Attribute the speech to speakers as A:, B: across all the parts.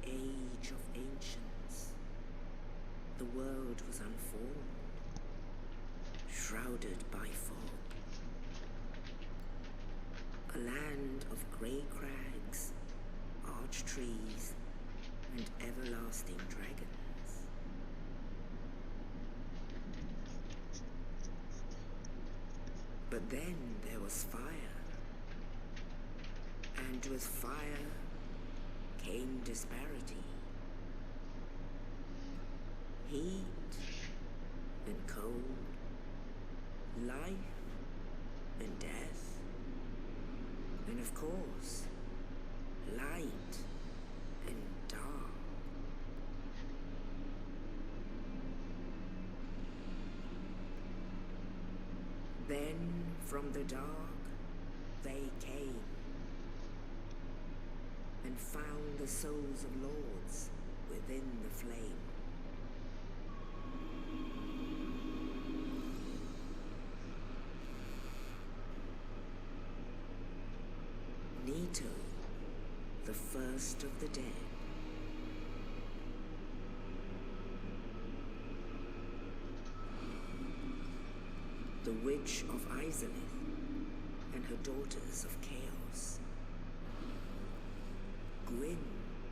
A: the age of ancients, the world was unformed, shrouded by fog. A land of grey crags, arch trees, and everlasting dragons. But then there was fire, and with fire came disparity. Heat and cold, life and death, and of course, light and dark. Then from the dark they came and found the souls of lords within the flame. Nito, the first of the dead. The Witch of Izalith and her daughters of Chaos. Gwyn,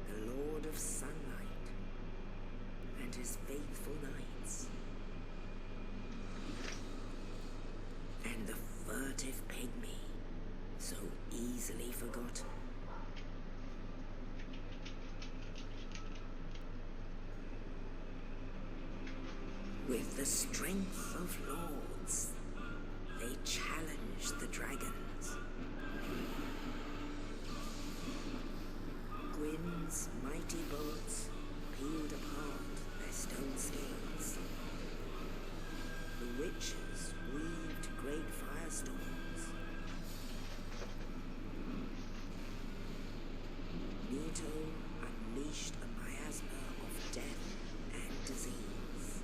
A: the Lord of Sunlight, and his faithful knights. And the furtive pygmy, so easily forgotten. With the strength of lords, they challenged the dragons. Gwyn's mighty bolts peeled apart their stone scales. The witches weaved great firestorms. Nito unleashed a miasma of death and disease.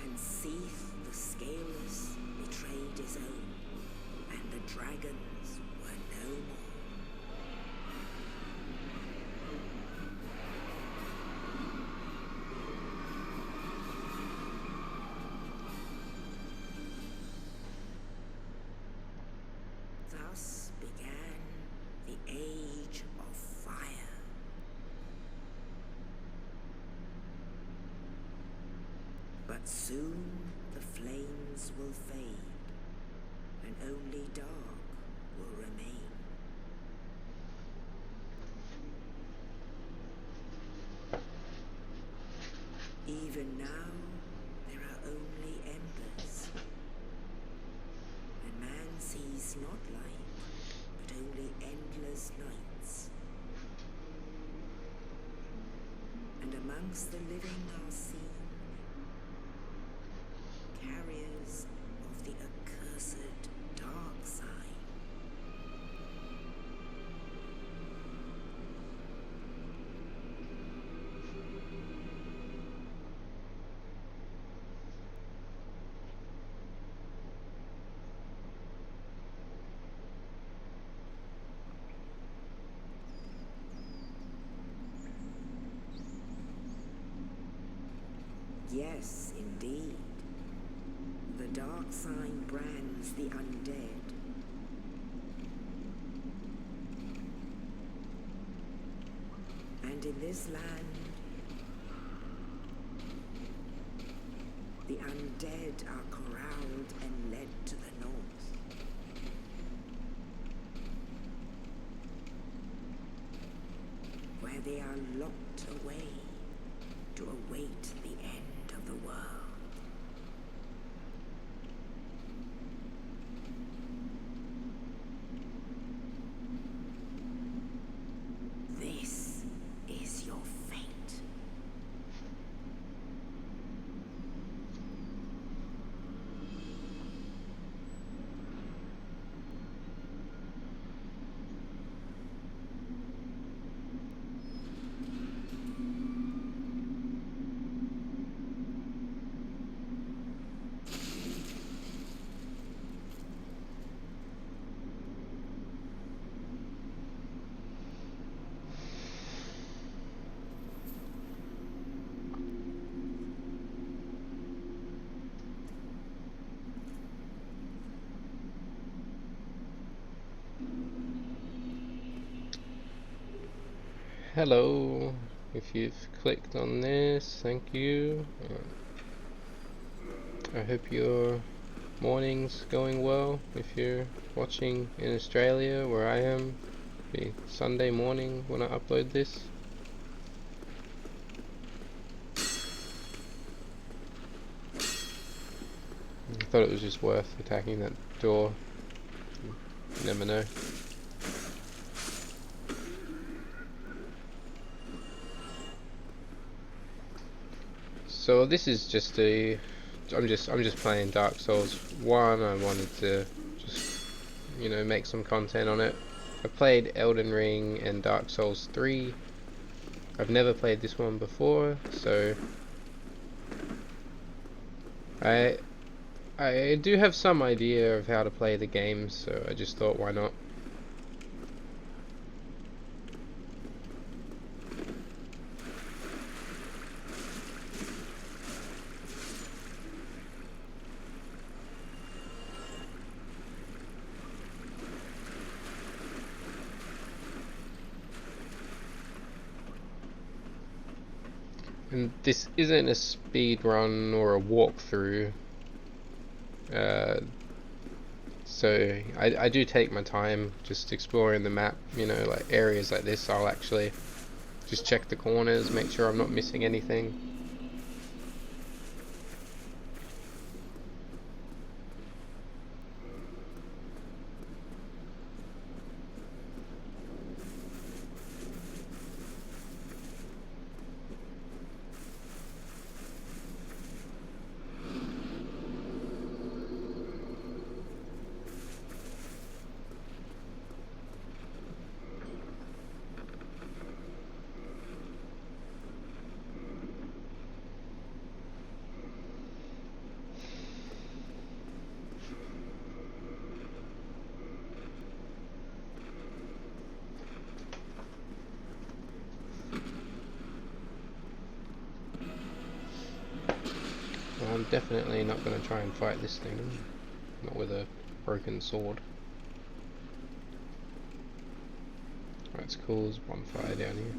A: And Seath the Scaleless betrayed his own, and the dragons were no more. Thus began the Age of Fire. But soon the flames will fade, and only dark will remain. Even now, there are only embers, and man sees not light, but only endless nights. And amongst the living are seen carriers of the accursed dark side. Yes, indeed. The dark sign brands the undead. And in this land, the undead are corralled and led to the north. Where they are locked away to await the end of the world. This is your fate.
B: hello. If you've clicked on this, thank you. I hope your morning's going well. If you're watching in Australia, where I am, it'll be Sunday morning when I upload this. I thought it was just worth attacking that door. You never know. So this is just a I'm just playing Dark Souls 1. I wanted to just, you know, make some content on it. I played Elden Ring and Dark Souls 3. I've never played this one before, so I do have some idea of how to play the game, so I just thought, why not? And this isn't a speed run or a walkthrough, so I do take my time just exploring the map. You know, like areas like this, I'll actually just check the corners, make sure I'm not missing anything. Well, I'm definitely not going to try and fight this thing, not with a broken sword. Right, it's cool, there's a bonfire down here.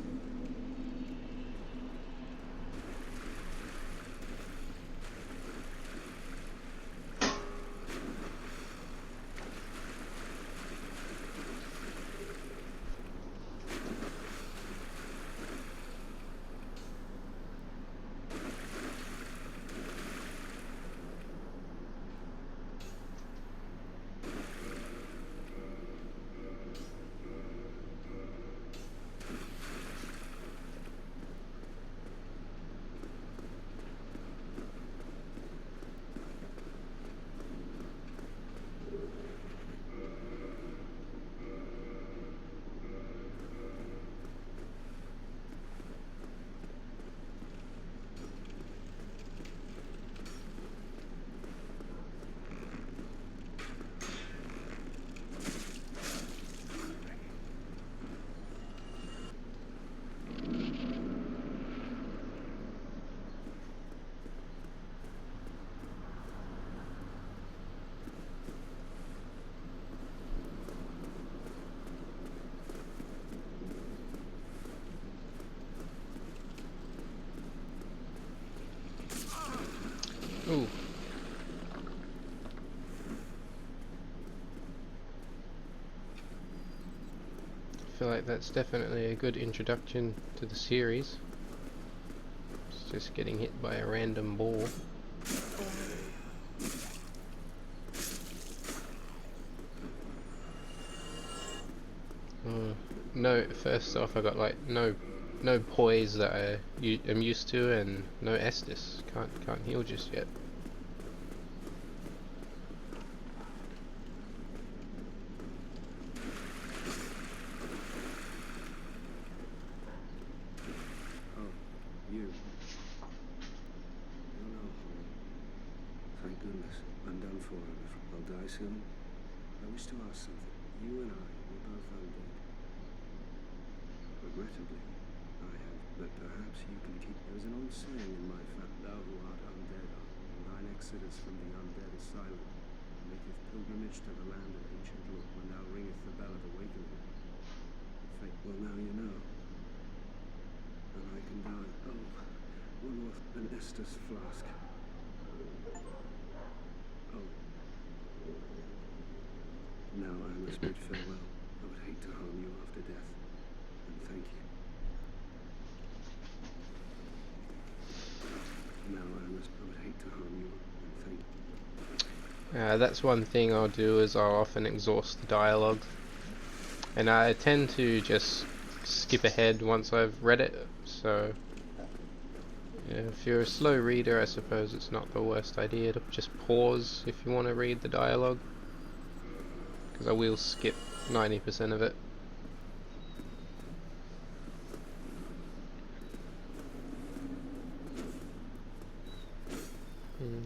B: Ooh. I feel like that's definitely a good introduction to the series. It's just getting hit by a random ball. No, first off I got like no poise that I am used to, and no Estus. Can't heal just yet.
C: You. No, no, Holly. Thank goodness. I'm done for. I'll die soon. I wish to ask something. You and I, we're both undead. Regrettably, I have, but perhaps you can keep. There is an old saying in my family: thou who art undead, and thine exodus from the undead asylum, maketh pilgrimage to the land of ancient lore, when thou ringeth the bell of awakening. Fate, well, now you know. forth an Estus flask. Oh. Now I must bid farewell. I would hate to harm you after death. And thank you. Now I would hate to harm you and thank you.
B: That's one thing I'll do, is I'll often exhaust the dialogue. And I tend to just skip ahead once I've read it, so yeah, if you're a slow reader, I suppose it's not the worst idea to just pause if you want to read the dialogue, because I will skip 90% of it.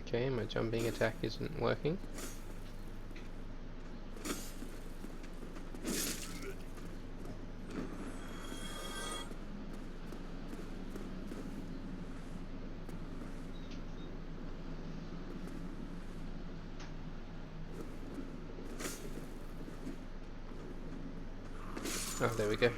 B: Okay, my jumping attack isn't working. Oh, there we go.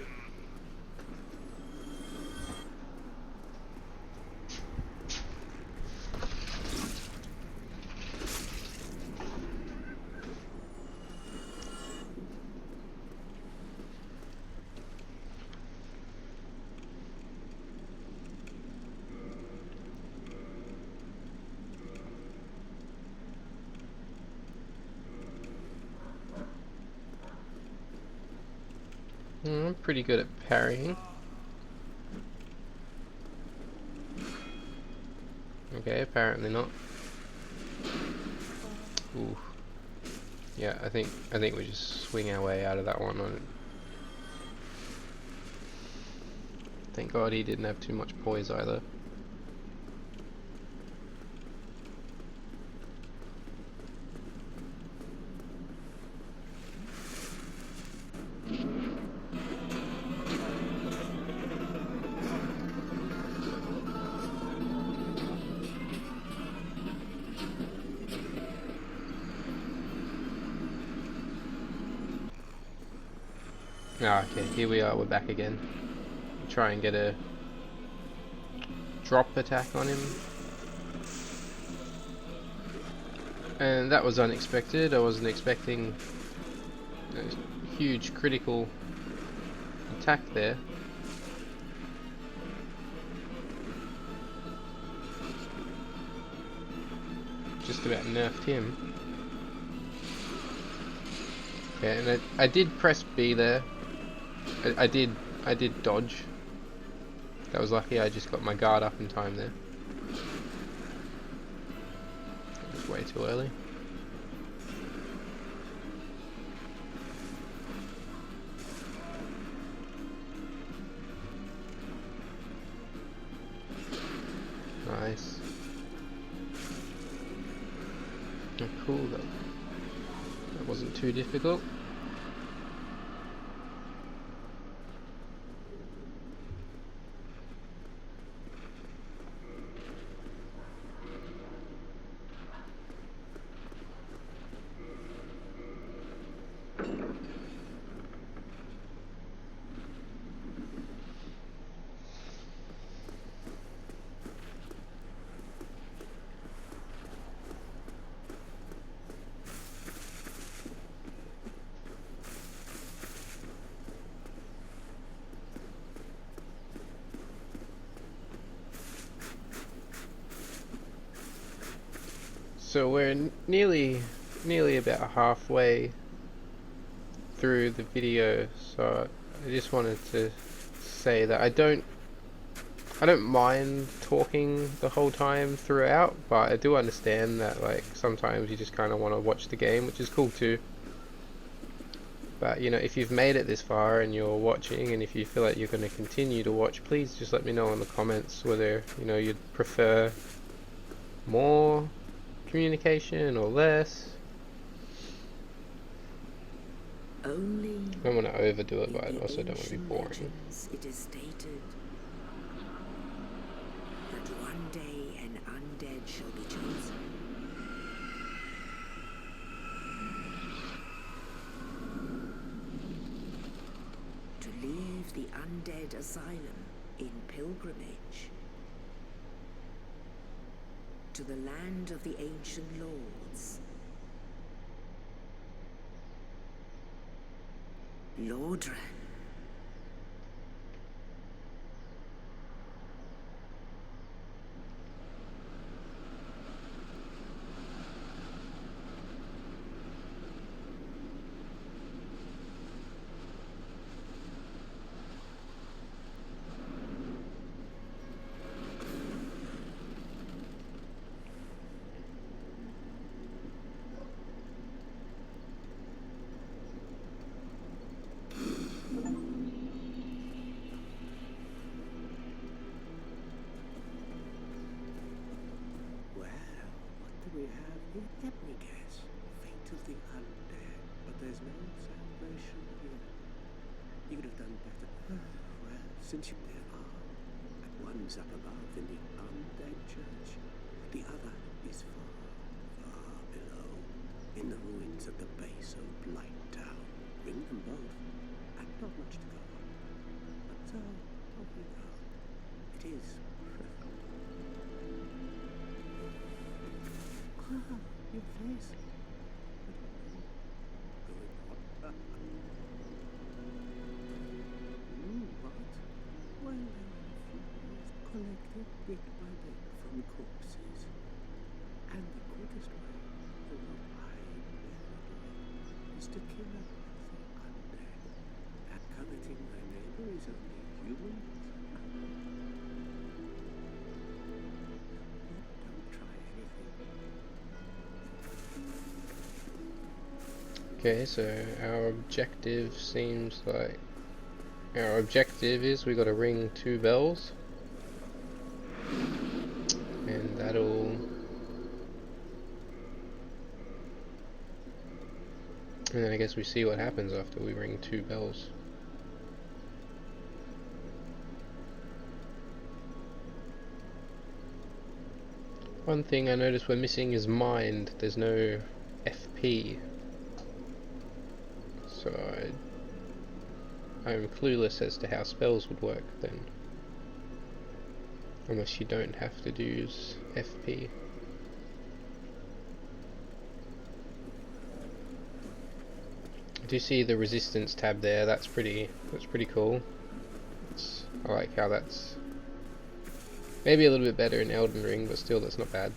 B: I'm pretty good at parrying. Okay, apparently not. Ooh. Yeah, I think we just swing our way out of that one. Thank God he didn't have too much poise either. Ah, okay, here we are, we're back again. Try and get a drop attack on him. And that was unexpected. I wasn't expecting a huge critical attack there. Just about nerfed him. Okay, and I did press B there. I did dodge. That was lucky. I just got my guard up in time there. That was way too early. Nice. Oh, cool though. That wasn't too difficult. So we're nearly about halfway through the video, so I just wanted to say that I don't mind talking the whole time throughout, but I do understand that like sometimes you just kind of want to watch the game, which is cool too. But you know, if you've made it this far and you're watching, and if you feel like you're going to continue to watch, please just let me know in the comments whether you'd prefer more communication or less.
A: Only
B: I don't want to overdo it, but I
A: in the
B: also don't want to be
A: ancient
B: boring.
A: legends it is stated that one day an undead shall be chosen. To leave the undead asylum in pilgrimage. to the land of the ancient lords. Lordran.
C: We have here, let me guess, fate of the undead, but there's no salvation here. You could have done better. Well, since you there are, and one's up above in the undead church, the other is far, far below, in the ruins at the base of Blight Town. Ring them both, and not much to go on. But off we go. It is. Your face. What? Well, collected bit by bit from corpses. And the quickest way, for what I never do, is to kill a healthy undead. And coveting their neighbor is only human. Don't try anything.
B: Okay, so our objective seems like our objective is we got to ring 2 bells, and then I guess we see what happens after we ring 2 bells. One thing I noticed we're missing is mind. There's no FP. So I'm clueless as to how spells would work then. Unless you don't have to use FP. Do you see the resistance tab there? That's pretty cool. I like how that's maybe a little bit better in Elden Ring, but still that's not bad.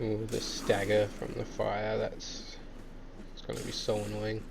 B: Ooh, the stagger from the fire, it's gonna be so annoying.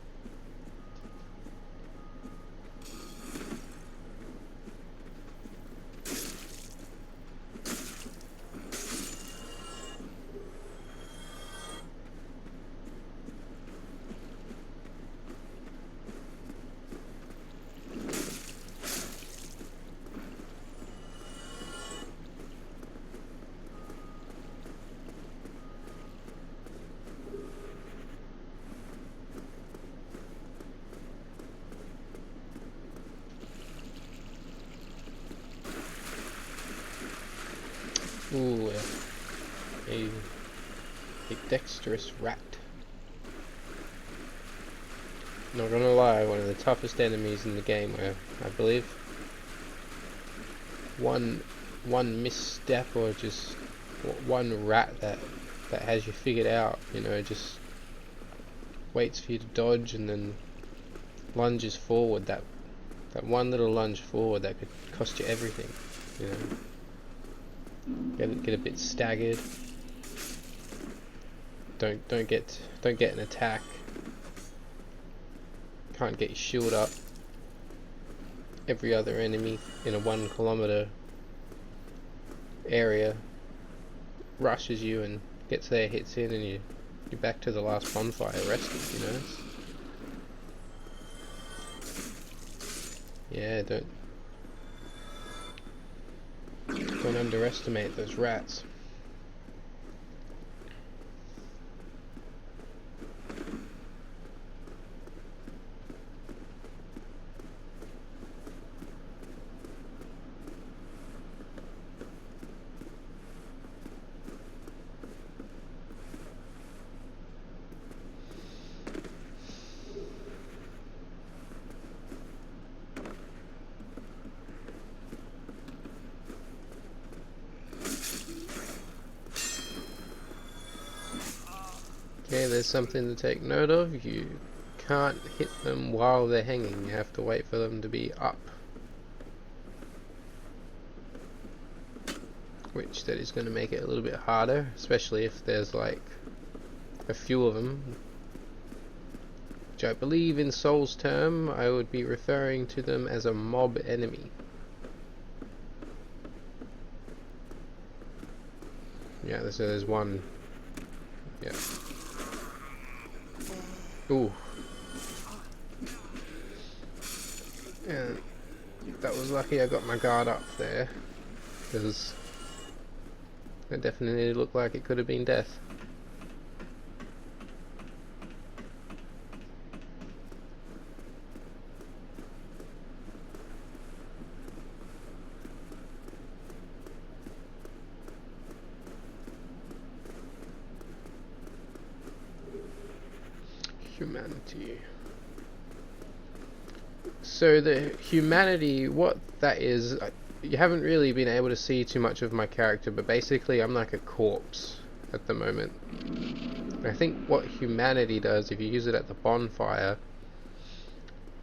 B: Ooh, a dexterous rat. Not gonna lie, one of the toughest enemies in the game, I believe. One misstep or just one rat that has you figured out, you know, just waits for you to dodge and then lunges forward. That one little lunge forward that could cost you everything, you know. Get a bit staggered. Don't get an attack. Can't get your shield up. Every other enemy in a 1 kilometer area rushes you and gets their hits in, and you're back to the last bonfire rested, you know. Yeah, don't underestimate those rats. Okay, there's something to take note of. You can't hit them while they're hanging. You have to wait for them to be up. Which that is going to make it a little bit harder, especially if there's like a few of them. Which I believe in Soul's term, I would be referring to them as a mob enemy. Yeah, so there's one. Yeah. Ooh. Yeah, that was lucky I got my guard up there, because it definitely looked like it could have been death. Humanity. So the humanity, what that is, you haven't really been able to see too much of my character, but basically I'm like a corpse at the moment. And I think what humanity does, if you use it at the bonfire,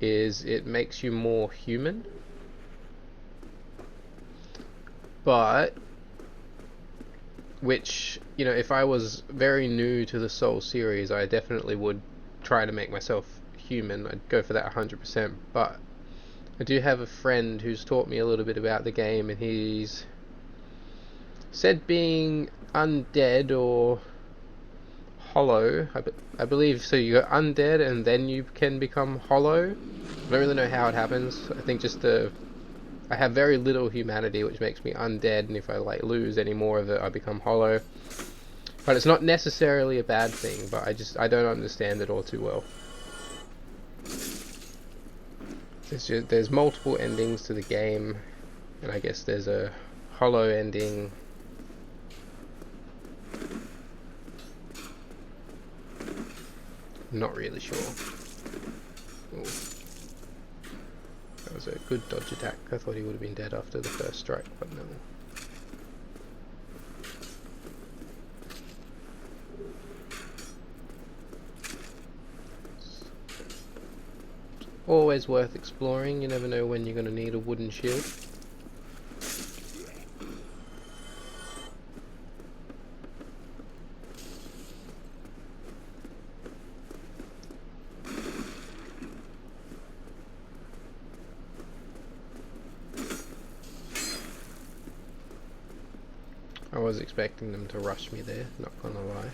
B: is it makes you more human. But, which, you know, if I was very new to the Soul series, I definitely would try to make myself human. I'd go for that 100%, but I do have a friend who's taught me a little bit about the game, and he's said being undead or hollow, I believe, so you go undead and then you can become hollow. I don't really know how it happens. I think just I have very little humanity, which makes me undead, and if I like lose any more of it, I become hollow. But it's not necessarily a bad thing, but I don't understand it all too well. There's multiple endings to the game, and I guess there's a hollow ending. Not really sure. Ooh. That was a good dodge attack. I thought he would have been dead after the first strike, but no. Always worth exploring. You never know when you're going to need a wooden shield. I was expecting them to rush me there, not gonna lie.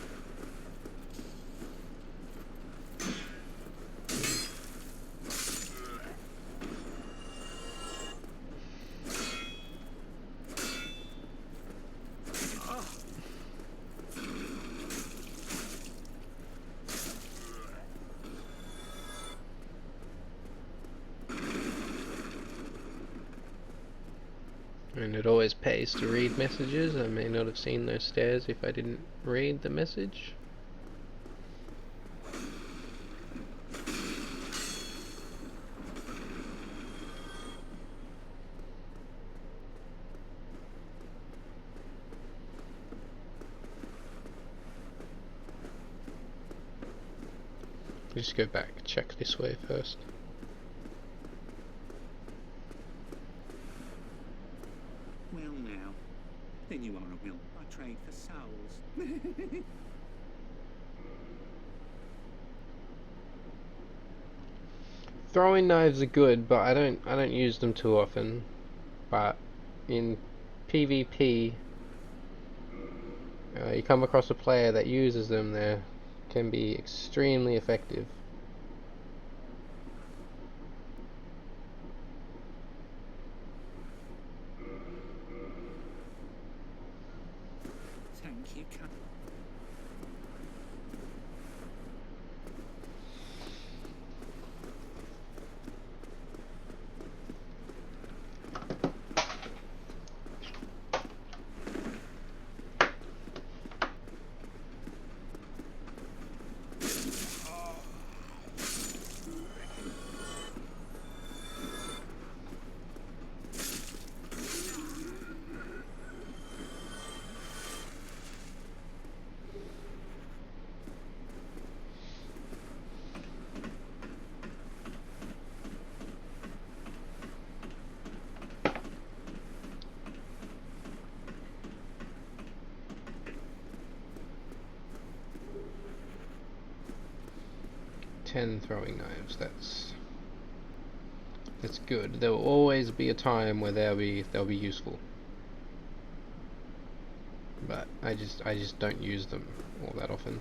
B: And it always pays to read messages. I may not have seen those stairs if I didn't read the message. Just go back, check this way first.
C: Well now, then you are a will. I trade for souls.
B: Throwing knives are good, but I don't use them too often. But in PvP, you come across a player that uses them, they can be extremely effective.
C: Thank you, Captain.
B: 10 throwing knives. That's good. There will always be a time where they'll be useful. But I just don't use them all that often.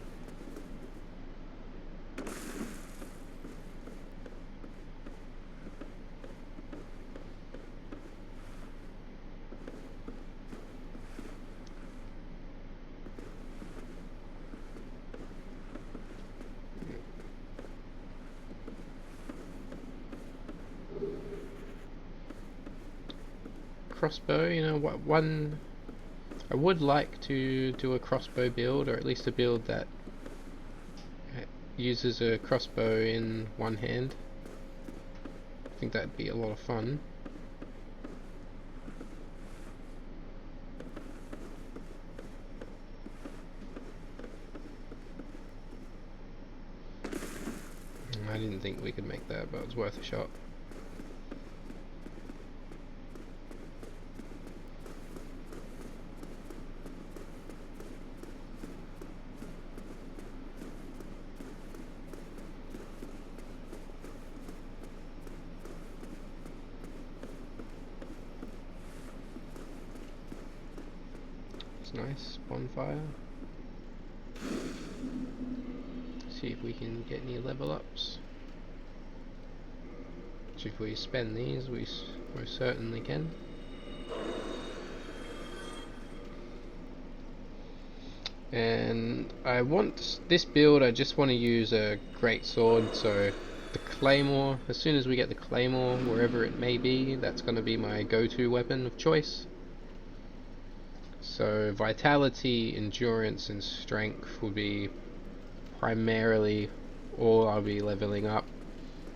B: Crossbow, you know what, one I would like to do a crossbow build, or at least a build that uses a crossbow in one hand. I think that'd be a lot of fun. I didn't think we could make that, but it was worth a shot. Nice bonfire. See if we can get any level ups. Which if we spend these, we most certainly can. And I want this build. I just want to use a great sword. So the claymore. As soon as we get the claymore, wherever it may be, that's going to be my go-to weapon of choice. So vitality, endurance and strength will be primarily all I'll be leveling up.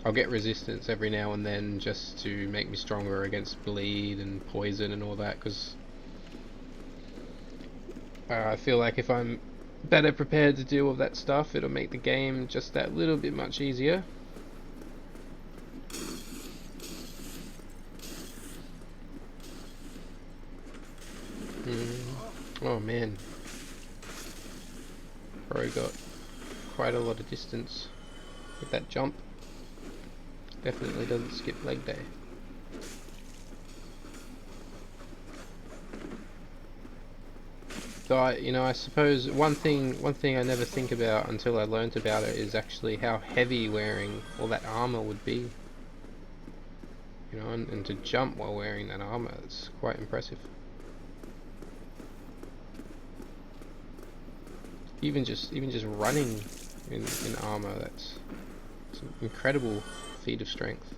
B: I'll get resistance every now and then just to make me stronger against bleed and poison and all that, because I feel like if I'm better prepared to deal with that stuff, it'll make the game just that little bit much easier. Oh man, Bro got quite a lot of distance with that jump. Definitely doesn't skip leg day. So I suppose one thing I never think about until I learnt about it is actually how heavy wearing all that armor would be. You know, and to jump while wearing that armor, it's quite impressive. Even just running in armor, that's an incredible feat of strength.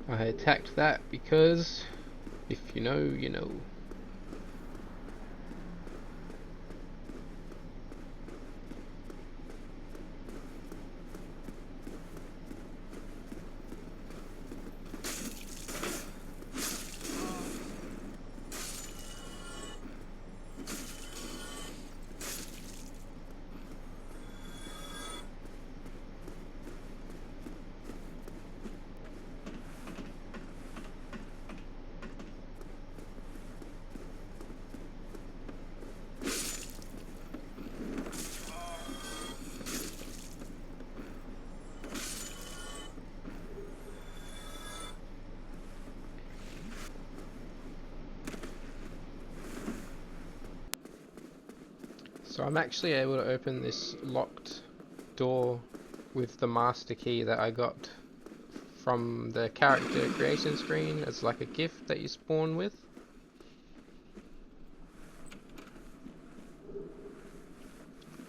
B: I attacked that because if you know, you know. So I'm actually able to open this locked door with the master key that I got from the character creation screen as like a gift that you spawn with.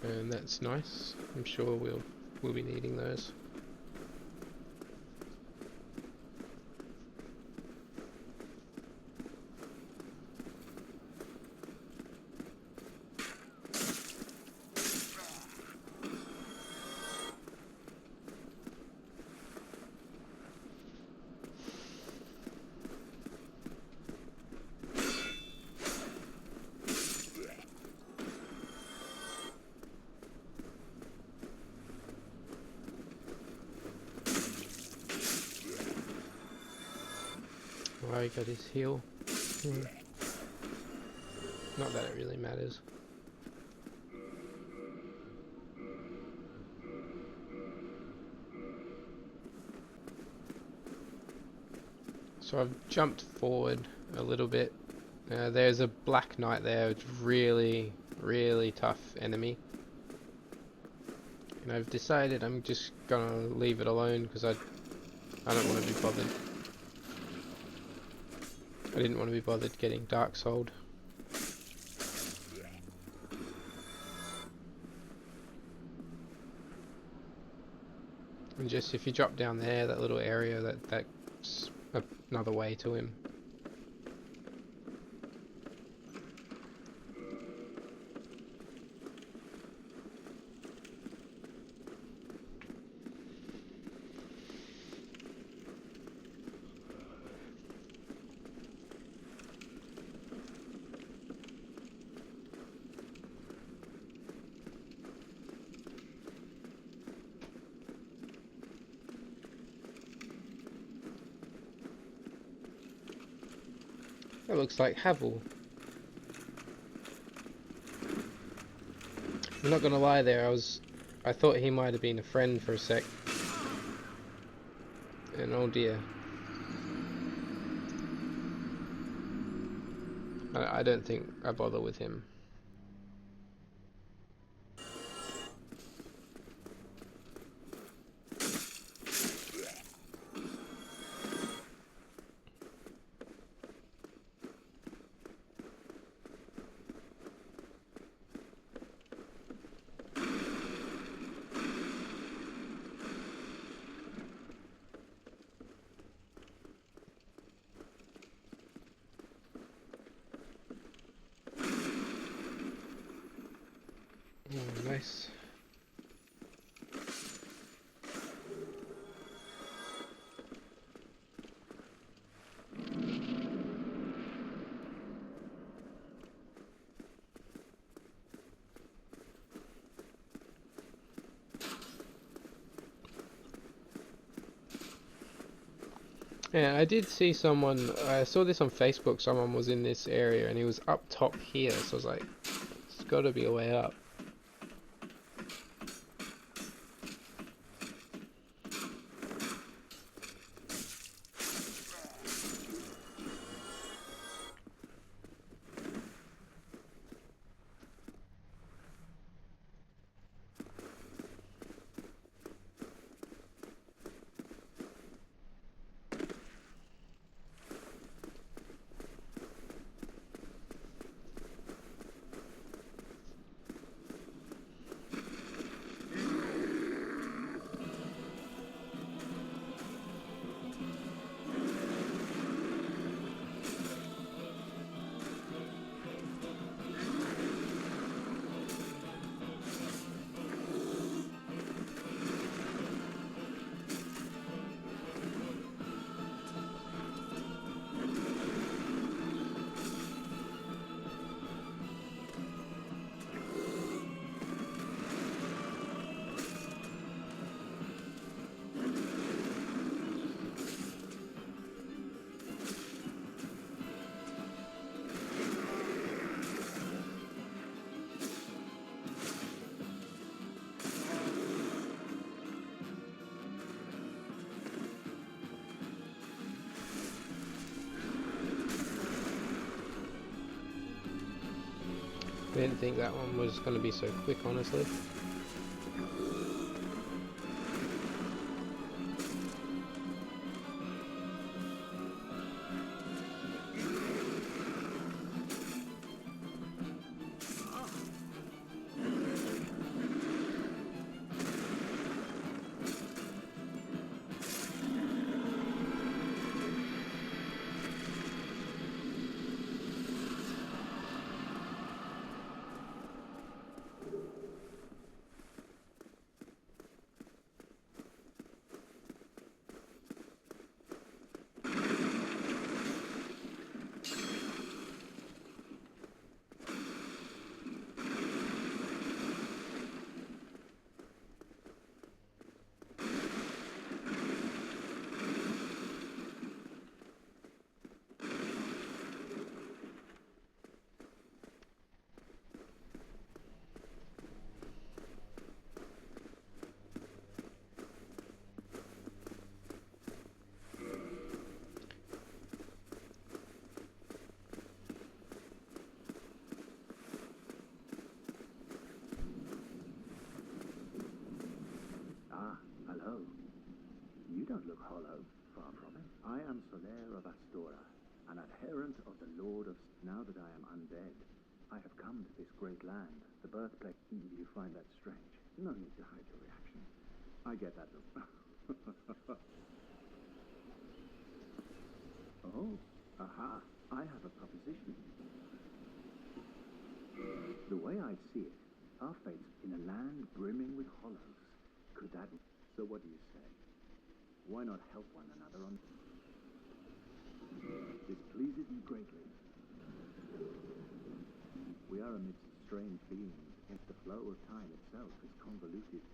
B: And that's nice. I'm sure we'll be needing those. Oh, he got his heal. Not that it really matters. So I've jumped forward a little bit. There's a black knight there, it's really tough enemy. And I've decided I'm just gonna leave it alone because I don't want to be bothered. I didn't want to be bothered getting Dark Souled. And just if you drop down there, that little area, that's another way to him. That looks like Havel. I'm not gonna lie there, I thought he might have been a friend for a sec. And oh dear. I don't think I bother with him. Oh, nice. Yeah, I did see someone, I saw this on Facebook, someone was in this area and he was up top here, so I was like, it's gotta be a way up. I didn't think that one was going to be so quick, honestly.
D: I am Soler of Astora, an adherent of the Lord of... Now that I am undead, I have come to this great land, the birthplace. Do you find that strange? No need to hide your reaction. I get that. Oh, aha. I have a proposition. The way I see it, our fate's in a land brimming with hollows. Could that... So what do you say? Why not help one another on... This pleases me greatly. We are amidst strange beings, and the flow of time itself is convoluted,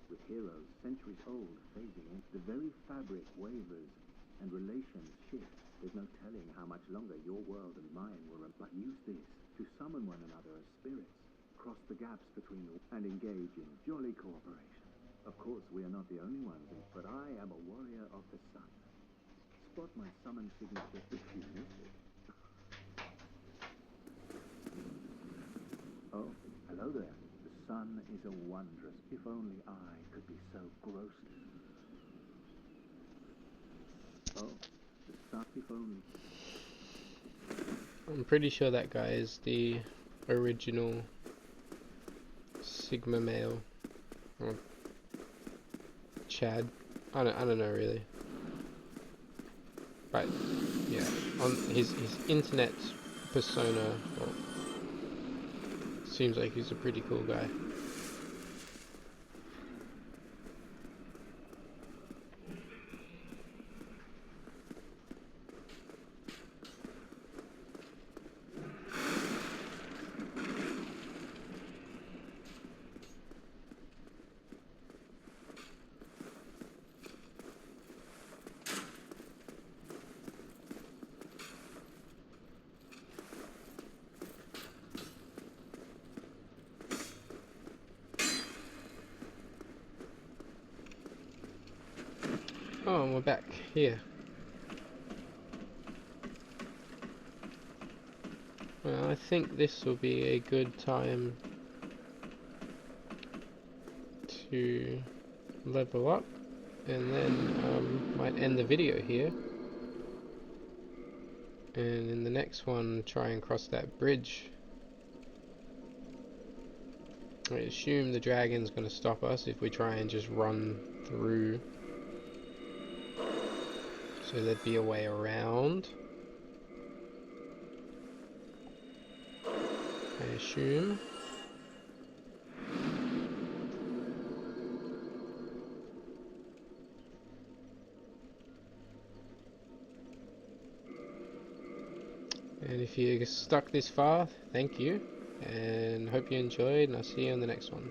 D: with heroes centuries old phasing in. The very fabric wavers, and relations shift. There's no telling how much longer your world and mine will but use this to summon one another as spirits, cross the gaps between the... and engage in jolly cooperation. Of course, we are not the only ones, but I am a warrior of the sun. Spot my summon signature if you miss it. Oh, hello there. The sun is a wondrous... If only I could be so gross... Oh, the sun, if only...
B: I'm pretty sure that guy is the original Sigma male, or Chad. I don't know really. But yeah, on his internet persona, well, seems like he's a pretty cool guy. Oh, and we're back here. Well, I think this will be a good time to level up, and then might end the video here. And in the next one, try and cross that bridge. I assume the dragon's going to stop us if we try and just run through. So there'd be a way around, I assume. And if you stuck this far, thank you, and hope you enjoyed, and I'll see you on the next one.